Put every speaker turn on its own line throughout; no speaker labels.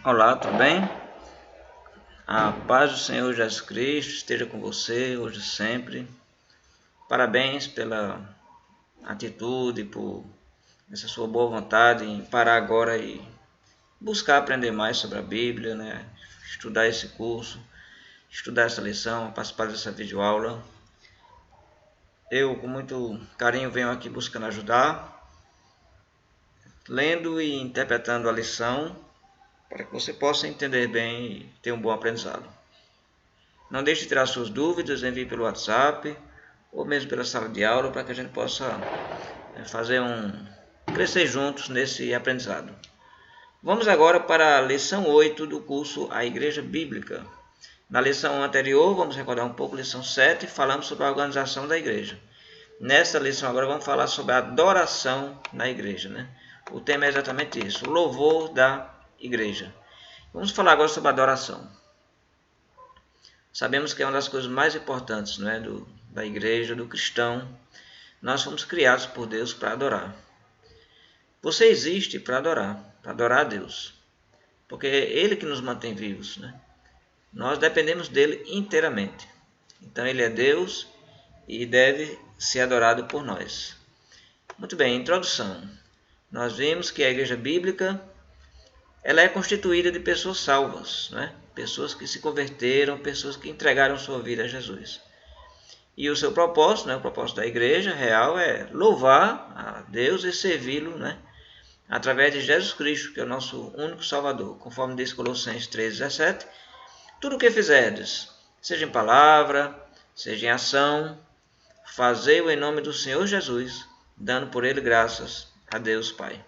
Olá, tudo bem? A paz do Senhor Jesus Cristo esteja com você hoje e sempre. Parabéns pela atitude, por essa sua boa vontade em parar agora e buscar aprender mais sobre a Bíblia, né? Estudar esse curso, estudar essa lição, participar dessa videoaula. Eu, com muito carinho, venho aqui buscando ajudar, lendo e interpretando a lição, para que você possa entender bem e ter um bom aprendizado. Não deixe de tirar suas dúvidas, envie pelo WhatsApp ou mesmo pela sala de aula para que a gente possa crescer juntos nesse aprendizado. Vamos agora para a lição 8 do curso A Igreja Bíblica. Na lição anterior, vamos recordar um pouco, lição 7, falamos sobre a organização da igreja. Nesta lição agora vamos falar sobre a adoração na igreja, né? O tema é exatamente isso, o louvor da igreja. Vamos falar agora sobre a adoração. Sabemos que é uma das coisas mais importantes, né, da igreja, do cristão. Nós fomos criados por Deus para adorar. Você existe para adorar a Deus. Porque é Ele que nos mantém vivos, né? Nós dependemos dele inteiramente. Então Ele é Deus e deve ser adorado por nós. Muito bem, introdução. Nós vimos que a igreja bíblica ela é constituída de pessoas salvas, né? Pessoas que se converteram, pessoas que entregaram sua vida a Jesus. E o seu propósito, né? O propósito da igreja real é louvar a Deus e servi-lo, né? Através de Jesus Cristo, que é o nosso único Salvador. Conforme diz Colossenses 3,17, tudo o que fizerdes, seja em palavra, seja em ação, fazei-o em nome do Senhor Jesus, dando por ele graças a Deus Pai.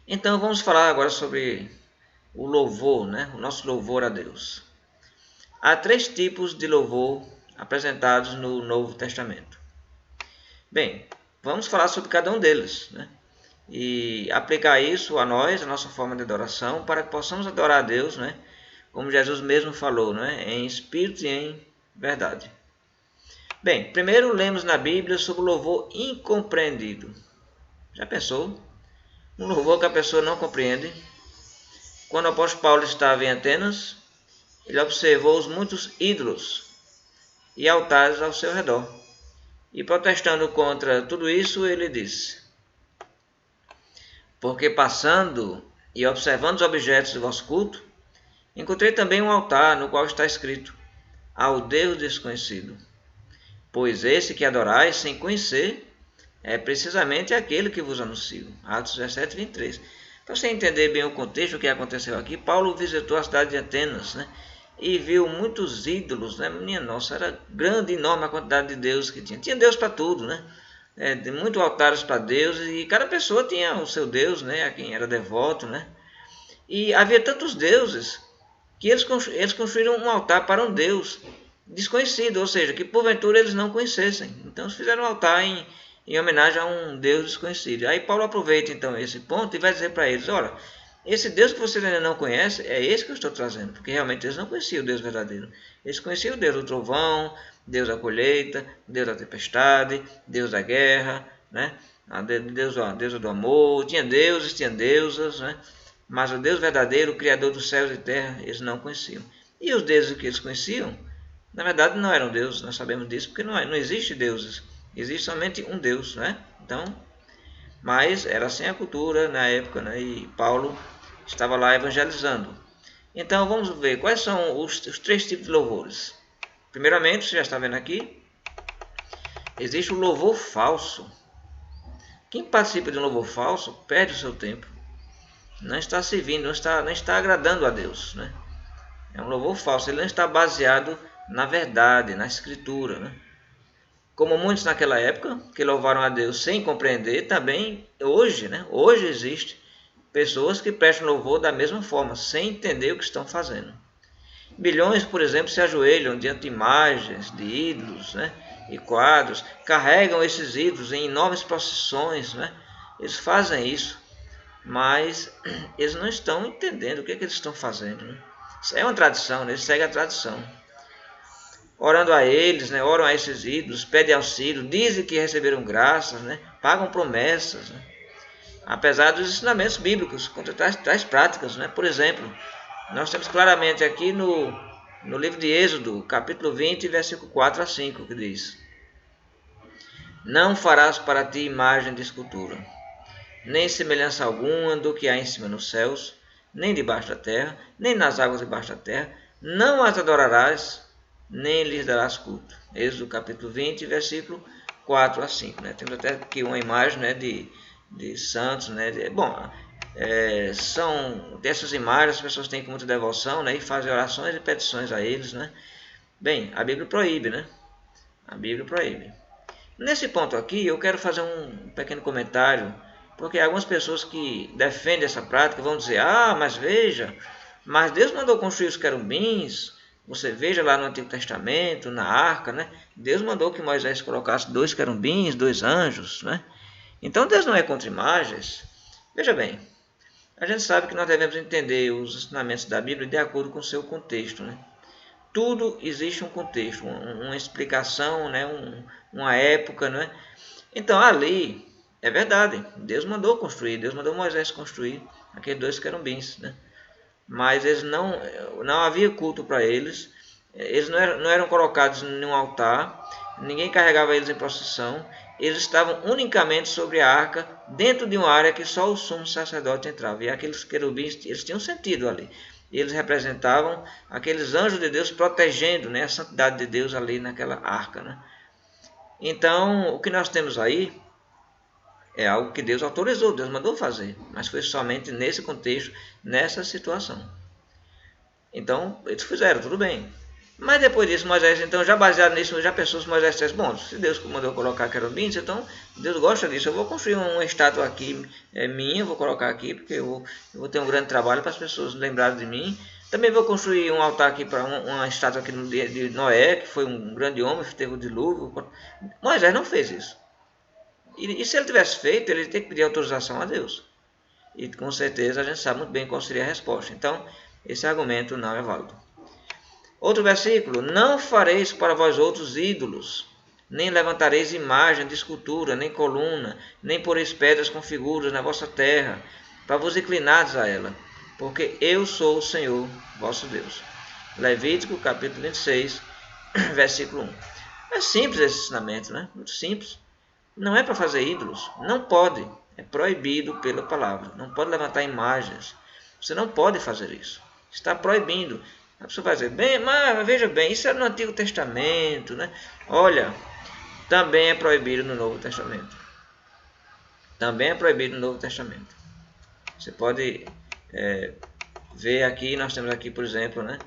Então vamos falar agora sobre o louvor, né? O nosso louvor a Deus. Há 3 tipos de louvor apresentados no Novo Testamento. Bem, vamos falar sobre cada um deles, né? E aplicar isso a nós, a nossa forma de adoração, para que possamos adorar a Deus, né? Como Jesus mesmo falou, né? Em espírito e em verdade. Bem, primeiro lemos na Bíblia sobre o louvor incompreendido. Já pensou? Um louvor que a pessoa não compreende. Quando o apóstolo Paulo estava em Atenas, ele observou os muitos ídolos e altares ao seu redor. E protestando contra tudo isso, ele disse: porque passando e observando os objetos do vosso culto, encontrei também um altar no qual está escrito: ao Deus desconhecido. Pois esse que adorais sem conhecer é precisamente aquele que vos anuncio. Atos 17, 23. Para você entender bem o contexto, o que aconteceu aqui, Paulo visitou a cidade de Atenas, né? E viu muitos ídolos, né? Minha nossa, era grande, enorme a quantidade de deuses que tinha. Tinha Deus para tudo, né? Muitos altares para Deus, e cada pessoa tinha o seu Deus, né? A quem era devoto, né? E havia tantos deuses que eles construíram um altar para um Deus desconhecido, ou seja, que porventura eles não conhecessem. Então eles fizeram um altar em homenagem a um Deus desconhecido. Aí Paulo aproveita então esse ponto e vai dizer para eles: olha, esse Deus que vocês ainda não conhecem, é esse que eu estou trazendo, porque realmente eles não conheciam o Deus verdadeiro. Eles conheciam o Deus do trovão, Deus da colheita, Deus da tempestade, Deus da guerra, né? Deus do amor, tinha deuses, tinha deusas, né? Mas o Deus verdadeiro, o Criador dos céus e terra, eles não conheciam. E os deuses que eles conheciam, na verdade não eram deuses, nós sabemos disso, porque não existe deuses. Existe somente um Deus, né? Então, mas era assim a cultura na época, né? E Paulo estava lá evangelizando. Então vamos ver quais são os 3 tipos de louvores. Primeiramente, você já está vendo aqui, existe o louvor falso. Quem participa de um louvor falso perde o seu tempo. Não está servindo, não está agradando a Deus, né? É um louvor falso, ele não está baseado na verdade, na escritura, né? Como muitos naquela época, que louvaram a Deus sem compreender, também hoje, né? Hoje existe pessoas que prestam louvor da mesma forma, sem entender o que estão fazendo. Milhões, por exemplo, se ajoelham diante de imagens, de ídolos, né? E quadros, carregam esses ídolos em enormes procissões, né? Eles fazem isso, mas eles não estão entendendo o que eles estão fazendo, né? Isso é uma tradição, né? Eles seguem a tradição. Orando a eles, né? Oram a esses ídolos, pedem auxílio, dizem que receberam graças, né? Pagam promessas, né? apesar dos ensinamentos bíblicos, contra tais práticas, né? Por exemplo, nós temos claramente aqui no livro de Êxodo, capítulo 20, versículo 4 a 5, que diz: Não farás para ti imagem de escultura, nem semelhança alguma do que há em cima nos céus, nem debaixo da terra, nem nas águas debaixo da terra. Não as adorarás, nem lhes darás culto. Êxodo capítulo 20, versículo 4 a 5. Né? Temos até aqui uma imagem, né, de santos. Né? São dessas imagens, as pessoas têm com muita devoção, né, e fazem orações e petições a eles. Né? Bem, a Bíblia proíbe, né? A Bíblia proíbe. Nesse ponto aqui, eu quero fazer um pequeno comentário, porque algumas pessoas que defendem essa prática vão dizer: ah, mas veja, mas Deus mandou construir os querubins. Você veja lá no Antigo Testamento, na arca, né? Deus mandou que Moisés colocasse 2 querubins, 2 anjos, né? Então Deus não é contra imagens. Veja bem, a gente sabe que nós devemos entender os ensinamentos da Bíblia de acordo com o seu contexto, né? Tudo existe um contexto, uma explicação, né? Uma época, né? Então ali, é verdade, Deus mandou construir, Deus mandou Moisés construir aqueles 2 querubins, né? Mas eles não havia culto para eles, eles não eram colocados em um altar, ninguém carregava eles em procissão, eles estavam unicamente sobre a arca, dentro de uma área que só o sumo sacerdote entrava, e aqueles querubins, eles tinham sentido ali, eles representavam aqueles anjos de Deus protegendo, né, a santidade de Deus ali naquela arca, né? Então, o que nós temos aí é algo que Deus autorizou, Deus mandou fazer, mas foi somente nesse contexto, nessa situação. Então, eles fizeram, tudo bem. Mas depois disso, Moisés, então, já baseado nisso, já pensou se Moisés disse: bom, se Deus mandou colocar querubins, então Deus gosta disso, eu vou construir uma estátua aqui minha, vou colocar aqui, porque eu vou ter um grande trabalho para as pessoas lembrarem de mim. Também vou construir um altar aqui para uma estátua aqui no dia de Noé, que foi um grande homem, que teve o dilúvio. Moisés não fez isso. E se ele tivesse feito, ele teria que pedir autorização a Deus. E com certeza a gente sabe muito bem qual seria a resposta. Então, esse argumento não é válido. Outro versículo: Não fareis para vós outros ídolos, nem levantareis imagem de escultura, nem coluna, nem poreis pedras com figuras na vossa terra, para vos inclinardes a ela, porque eu sou o Senhor, vosso Deus. Levítico, capítulo 26, versículo 1. É simples esse ensinamento, né? Muito simples. Não é para fazer ídolos, não pode, é proibido pela palavra, não pode levantar imagens, você não pode fazer isso, está proibindo. A pessoa vai dizer: bem, mas veja bem, isso é no Antigo Testamento, né? Olha, também é proibido no Novo Testamento, também é proibido no Novo Testamento. Você pode ver aqui, nós temos aqui, por exemplo, né,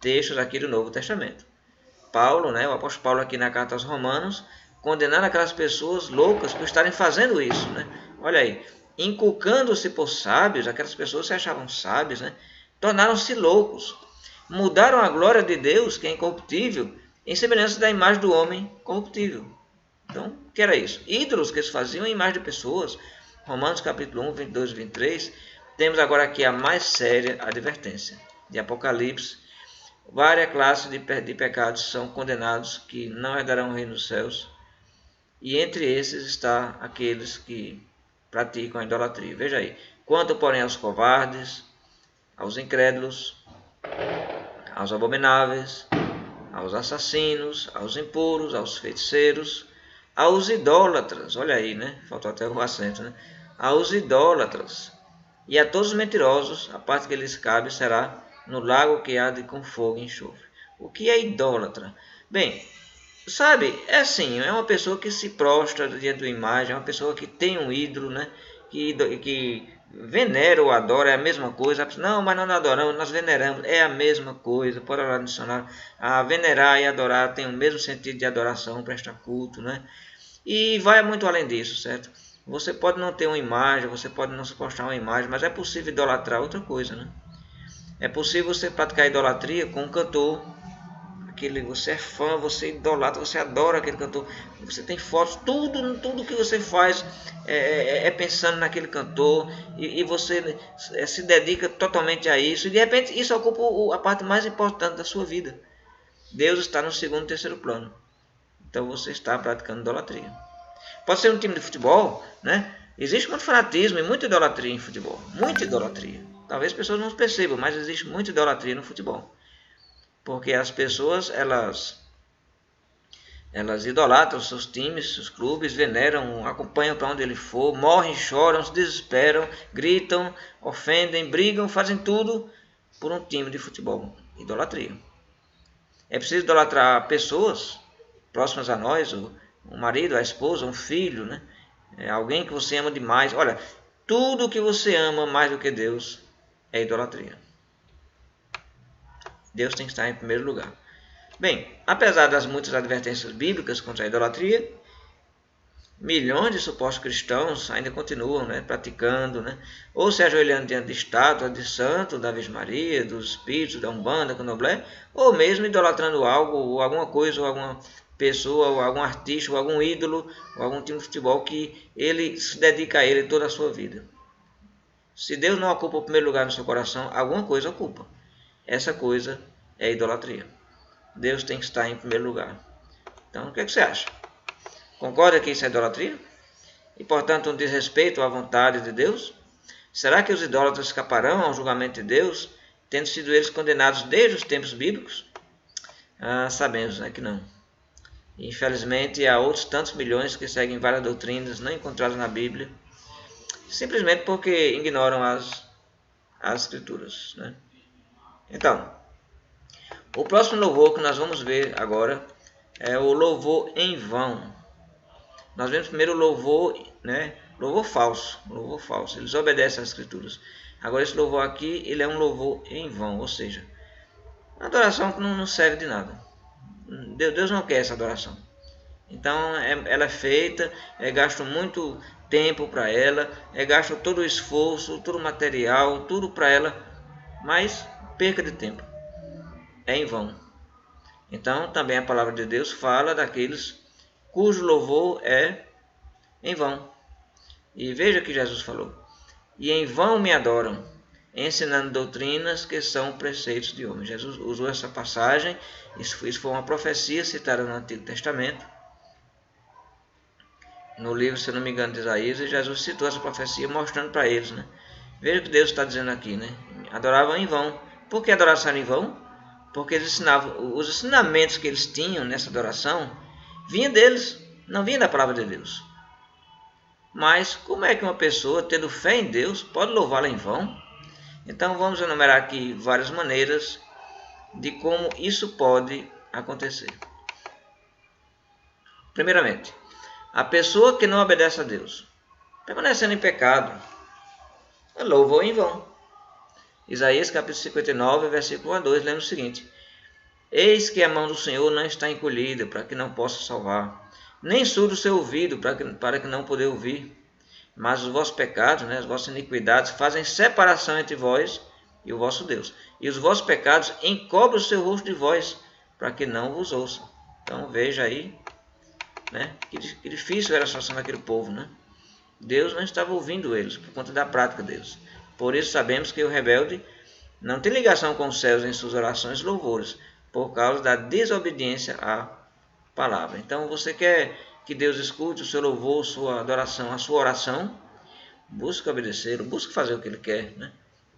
textos aqui do Novo Testamento. Paulo, né, o apóstolo Paulo aqui na carta aos Romanos, condenando aquelas pessoas loucas por estarem fazendo isso, né? Olha aí, inculcando-se por sábios, aquelas pessoas se achavam sábios, né? Tornaram-se loucos, mudaram a glória de Deus, que é incorruptível, em semelhança da imagem do homem corruptível. Então, o que era isso? Ídolos que eles faziam em imagem de pessoas. Romanos capítulo 1, 22 e 23. Temos agora aqui a mais séria advertência de Apocalipse. Várias classes de pecados são condenados que não herdarão o reino dos céus. E entre esses está aqueles que praticam a idolatria. Veja aí. Quanto, porém, aos covardes, aos incrédulos, aos abomináveis, aos assassinos, aos impuros, aos feiticeiros, aos idólatras, olha aí, né? Faltou até o acento, né? Aos idólatras e a todos os mentirosos, a parte que lhes cabe será no lago que há de com fogo e enxofre. O que é idólatra? Bem, sabe, é assim, é uma pessoa que se prostra diante de uma imagem, é uma pessoa que tem um ídolo, né? Que venera ou adora, é a mesma coisa. Não, mas não adoramos, nós veneramos, é a mesma coisa. Pode olhar no dicionário. Venerar e adorar tem o mesmo sentido de adoração, prestar culto, né? E vai muito além disso, certo? Você pode não ter uma imagem, você pode não suportar uma imagem, mas é possível idolatrar outra coisa, né? É possível você praticar idolatria com um cantor. Você é fã, você idolatra, você adora aquele cantor, você tem fotos, tudo que você faz é pensando naquele cantor, e você se dedica totalmente a isso, e de repente isso ocupa a parte mais importante da sua vida. Deus está no segundo e terceiro plano, então você está praticando idolatria. Pode ser um time de futebol, né? Existe muito fanatismo e muita idolatria em futebol. Muita idolatria. Talvez as pessoas não percebam, mas existe muita idolatria no futebol. Porque as pessoas, elas idolatram seus times, seus clubes, veneram, acompanham para onde ele for, morrem, choram, se desesperam, gritam, ofendem, brigam, fazem tudo por um time de futebol. Idolatria. É preciso idolatrar pessoas próximas a nós, o marido, a esposa, um filho, né? Alguém que você ama demais. Olha, tudo que você ama mais do que Deus é idolatria. Deus tem que estar em primeiro lugar. Bem, apesar das muitas advertências bíblicas contra a idolatria, milhões de supostos cristãos ainda continuam, né, praticando, né, ou se ajoelhando diante de estátuas de santo, da Virgem Maria, dos espíritos, da Umbanda, Candomblé, ou mesmo idolatrando algo, ou alguma coisa, ou alguma pessoa, ou algum artista, ou algum ídolo, ou algum time de futebol que ele se dedica a ele toda a sua vida. Se Deus não ocupa o primeiro lugar no seu coração, alguma coisa ocupa. Essa coisa é idolatria. Deus tem que estar em primeiro lugar. Então, o que você acha? Concorda que isso é idolatria? E, portanto, um desrespeito à vontade de Deus? Será que os idólatras escaparão ao julgamento de Deus, tendo sido eles condenados desde os tempos bíblicos? Sabemos, né, que não. Infelizmente, há outros tantos milhões que seguem várias doutrinas não encontradas na Bíblia, simplesmente porque ignoram as Escrituras, né? Então, o próximo louvor que nós vamos ver agora é o louvor em vão. Nós vemos primeiro o louvor, né? Louvor falso. Eles obedecem às Escrituras. Agora esse louvor aqui, ele é um louvor em vão, ou seja, uma adoração que não serve de nada. Deus não quer essa adoração. Então ela é feita, gasto muito tempo para ela, gasto todo o esforço, todo o material, tudo para ela, mas perca de tempo. É em vão. Então também a palavra de Deus fala daqueles cujo louvor é em vão. E veja que Jesus falou: e em vão me adoram, ensinando doutrinas que são preceitos de homens. Jesus usou essa passagem, isso foi uma profecia citada no Antigo Testamento, no livro, se não me engano, de Isaías, e Jesus citou essa profecia mostrando para eles, né? Veja o que Deus está dizendo aqui, né? Adoravam em vão. Por que adoração em vão? Porque eles ensinavam, os ensinamentos que eles tinham nessa adoração vinha deles, não vinha da palavra de Deus. Mas como é que uma pessoa, tendo fé em Deus, pode louvá-la em vão? Então vamos enumerar aqui várias maneiras de como isso pode acontecer. Primeiramente, a pessoa que não obedece a Deus, permanecendo em pecado, louva-o em vão. Isaías capítulo 59, versículo 1 a 2, lemos o seguinte: eis que a mão do Senhor não está encolhida, para que não possa salvar, nem surdo o seu ouvido, para que não poder ouvir. Mas os vossos pecados, né, as vossas iniquidades, fazem separação entre vós e o vosso Deus. E os vossos pecados encobrem o seu rosto de vós, para que não vos ouça. Então veja aí, né, que difícil era a situação daquele povo, né? Deus não estava ouvindo eles, por conta da prática deles. Por isso sabemos que o rebelde não tem ligação com os céus em suas orações e louvores, por causa da desobediência à palavra. Então você quer que Deus escute o seu louvor, sua adoração, a sua oração? Busque obedecer, busque fazer o que Ele quer, né?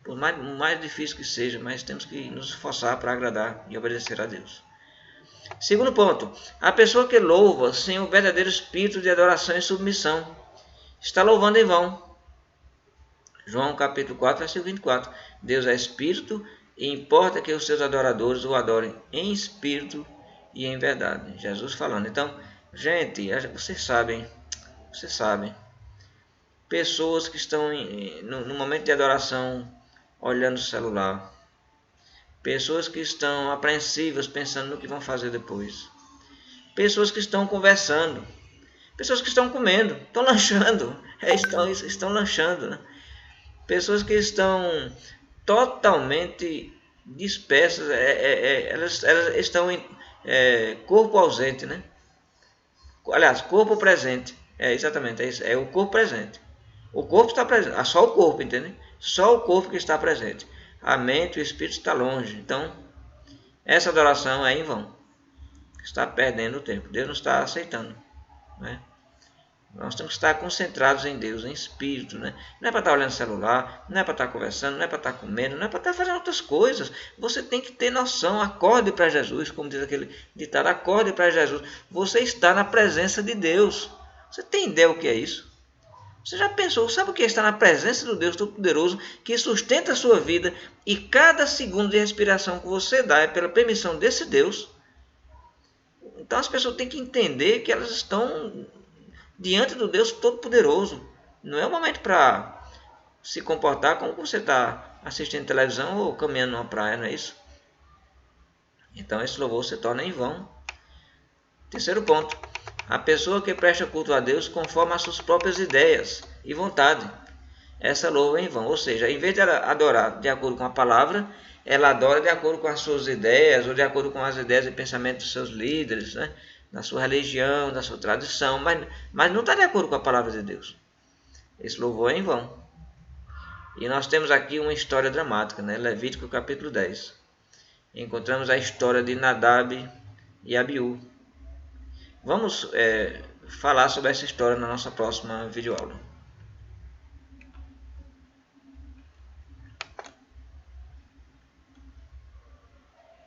Por mais difícil que seja, mas temos que nos esforçar para agradar e obedecer a Deus. Segundo ponto, a pessoa que louva sem o verdadeiro espírito de adoração e submissão está louvando em vão. João capítulo 4, versículo 24. Deus é espírito e importa que os seus adoradores o adorem em espírito e em verdade. Jesus falando. Então, gente, vocês sabem, pessoas que estão no momento de adoração olhando o celular, pessoas que estão apreensivas pensando no que vão fazer depois, pessoas que estão conversando, pessoas que estão comendo, estão lanchando, estão lanchando, né? Pessoas que estão totalmente dispersas, elas estão em corpo ausente, né? Aliás, corpo presente, exatamente, é isso, é o corpo presente. O corpo está presente, só o corpo, entende? Só o corpo que está presente. A mente e o espírito está longe. Então, essa adoração é em vão. Está perdendo o tempo. Deus não está aceitando, né? Nós temos que estar concentrados em Deus, em espírito, né? Não é para estar olhando celular, não é para estar conversando, não é para estar comendo, não é para estar fazendo outras coisas. Você tem que ter noção, acorde para Jesus, como diz aquele ditado, acorde para Jesus. Você está na presença de Deus. Você tem ideia o que é isso? Você já pensou, sabe o que é estar na presença do Deus Todo-Poderoso, que sustenta a sua vida, e cada segundo de respiração que você dá é pela permissão desse Deus? Então as pessoas têm que entender que elas estão diante do Deus Todo-Poderoso. Não é o momento para se comportar como você está assistindo televisão ou caminhando numa praia, não é isso? Então esse louvor se torna em vão. Terceiro ponto. A pessoa que presta culto a Deus conforme as suas próprias ideias e vontade, essa louva em vão. Ou seja, em vez de ela adorar de acordo com a palavra, ela adora de acordo com as suas ideias ou de acordo com as ideias e pensamentos dos seus líderes, né? Da sua religião, da sua tradição, mas não está de acordo com a palavra de Deus. Esse louvor é em vão. E nós temos aqui uma história dramática, né? Levítico capítulo 10. Encontramos a história de Nadab e Abiú. Vamos falar sobre essa história na nossa próxima videoaula.